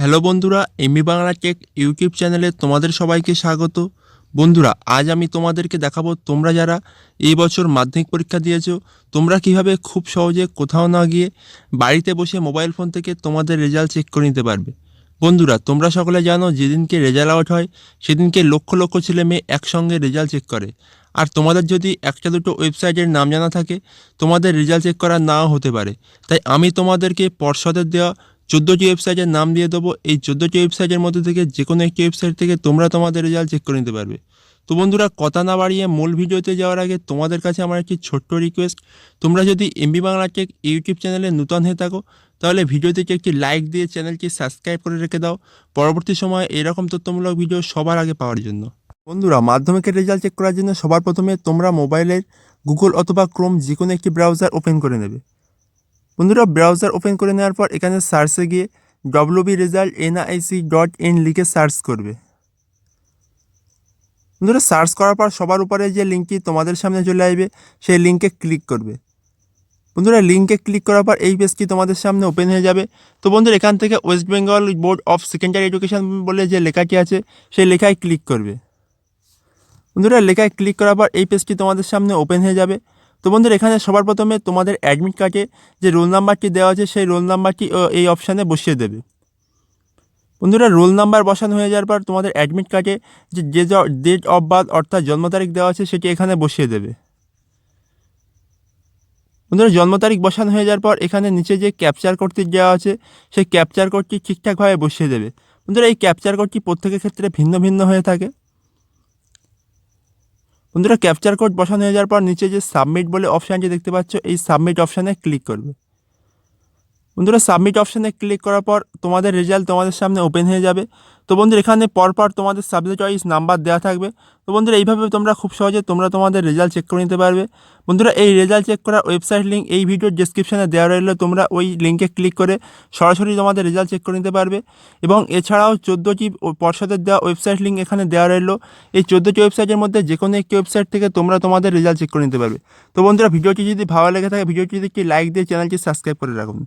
Hello বন্ধুরা, MB Bangla take YouTube চ্যানেলে তোমাদের সবাইকে স্বাগত। বন্ধুরা, আজ আমি তোমাদেরকে দেখাবো তোমরা যারা এই বছর মাধ্যমিক পরীক্ষা দিয়েছো তোমরা কিভাবে খুব সহজে কোথাও না গিয়ে বাড়িতে বসে মোবাইল ফোন থেকে তোমাদের রেজাল্ট চেক করে নিতে পারবে। বন্ধুরা, তোমরা সকলে জানো যেদিনকে রেজাল্ট আউট হয় সেদিনকে লক্ষ লক্ষ ছেলে মেয়ে একসঙ্গে রেজাল্ট চেক করে। আর তোমাদের যদি একটা দুটো ওয়েবসাইটের নাম জানা থাকে তোমাদের রেজাল্ট চেক করা নাও হতে পারে। তাই আমি তোমাদেরকে পর্ষদের দেওয়া 14টি ওয়েবসাইটের নাম দিয়ে দেবো। এই 14টি ওয়েবসাইটের মধ্যে থেকে যে কোনো একটি ওয়েবসাইট থেকে তোমরা তোমাদের রেজাল্ট চেক করে নিতে পারবে। তো বন্ধুরা, কথা না বাড়িয়ে মূল ভিডিওতে যাওয়ার আগে তোমাদের কাছে আমার একটি ছোট্ট রিকোয়েস্ট, তোমরা যদি এমবি বাংলা টেক ইউটিউব চ্যানেলে নতুন হয়ে থাকো তাহলে ভিডিওতে একটি লাইক দিয়ে চ্যানেলটি সাবস্ক্রাইব করে রেখে দাও পরবর্তী সময়ে এরকম তথ্যমূলক ভিডিও সবার আগে পাওয়ার জন্য। বন্ধুরা, মাধ্যমিকের রেজাল্ট চেক করার জন্য সবার প্রথমে তোমরা মোবাইলের গুগল অথবা ক্রোম যে কোনো একটি ব্রাউজার ওপেন করে নেবে। বন্ধুরা, ব্রাউজার ওপেন করে নেওয়ার পর এখানে সার্চে গিয়ে wbresultnic.in লিখে সার্চ করবে। বন্ধুরা, সার্চ করার পর সবার উপরে যে লিঙ্কটি তোমাদের সামনে চলে আসবে সেই লিঙ্কে ক্লিক করবে। বন্ধুরা, লিঙ্কে ক্লিক করার পর এই পেজটি তোমাদের সামনে ওপেন হয়ে যাবে। তো বন্ধুরা, এখান থেকে West Bengal board of secondary education বলে যে লেখাটি আছে সেই লেখায় ক্লিক করবে। বন্ধুরা, লেখায় ক্লিক করার পর এই পেজটি তোমাদের সামনে ওপেন হয়ে যাবে। তো বন্ধুরা, এখানে সবার প্রথমে তোমাদের অ্যাডমিট কার্ডে যে রোল নাম্বারটি দেওয়া আছে সেই রোল নাম্বারটি এই অপশানে বসিয়ে দেবে। বন্ধুরা, রোল নাম্বার বসানো হয়ে যাওয়ার পর তোমাদের অ্যাডমিট কার্ডে যে ডেট অফ বার্থ অর্থাৎ জন্ম তারিখ দেওয়া আছে সেটি এখানে বসিয়ে দেবে। বন্ধুরা, জন্ম তারিখ বসানো হয়ে যাওয়ার পর এখানে নিচে যে ক্যাপচার কোডটি দেওয়া আছে সেই ক্যাপচার কোডটি ঠিকঠাকভাবে বসিয়ে দেবে। বন্ধুরা, এই ক্যাপচার কোডটি প্রত্যেকের ক্ষেত্রে ভিন্ন ভিন্ন হয়ে থাকে। বন্ধুরা, ক্যাপচার কোড বসানো হয়ে যাওয়ার পর নিচে যে সাবমিট বলে অপশানটি দেখতে পাচ্ছ এই সাবমিট অপশানে ক্লিক করবে। বন্ধুরা, সাবমিট অপশানে ক্লিক করার পর তোমাদের রেজাল্ট তোমাদের সামনে ওপেন হয়ে যাবে। তো বন্ধুরা, এখানে পরপর তোমাদের সাবজেক্ট ওয়াইজ নাম্বার দেওয়া থাকবে। তো বন্ধুরা, এইভাবে তোমরা খুব সহজে তোমাদের রেজাল্ট চেক করে নিতে পারবে। বন্ধুরা, এই রেজাল্ট চেক করার ওয়েবসাইট লিঙ্ক এই ভিডিওর ডেসক্রিপশানে দেওয়া রইলো, তোমরা ওই লিঙ্কে ক্লিক করে সরাসরি তোমাদের রেজাল্ট চেক করে নিতে পারবে। এবং এছাড়াও 14টি পর্ষদের দেওয়া ওয়েবসাইট লিঙ্ক এখানে দেওয়া রইলো। এই 14টি ওয়েবসাইটের মধ্যে যে কোনো একটি ওয়েবসাইট থেকে তোমরা তোমাদের রেজাল্ট চেক করে নিতে পারবে। তো বন্ধুরা, ভিডিওটি যদি ভালো লেগে থাকে ভিডিওটি একটি লাইক দিয়ে চ্যানেলটি সাবস্ক্রাইব করে রাখুন।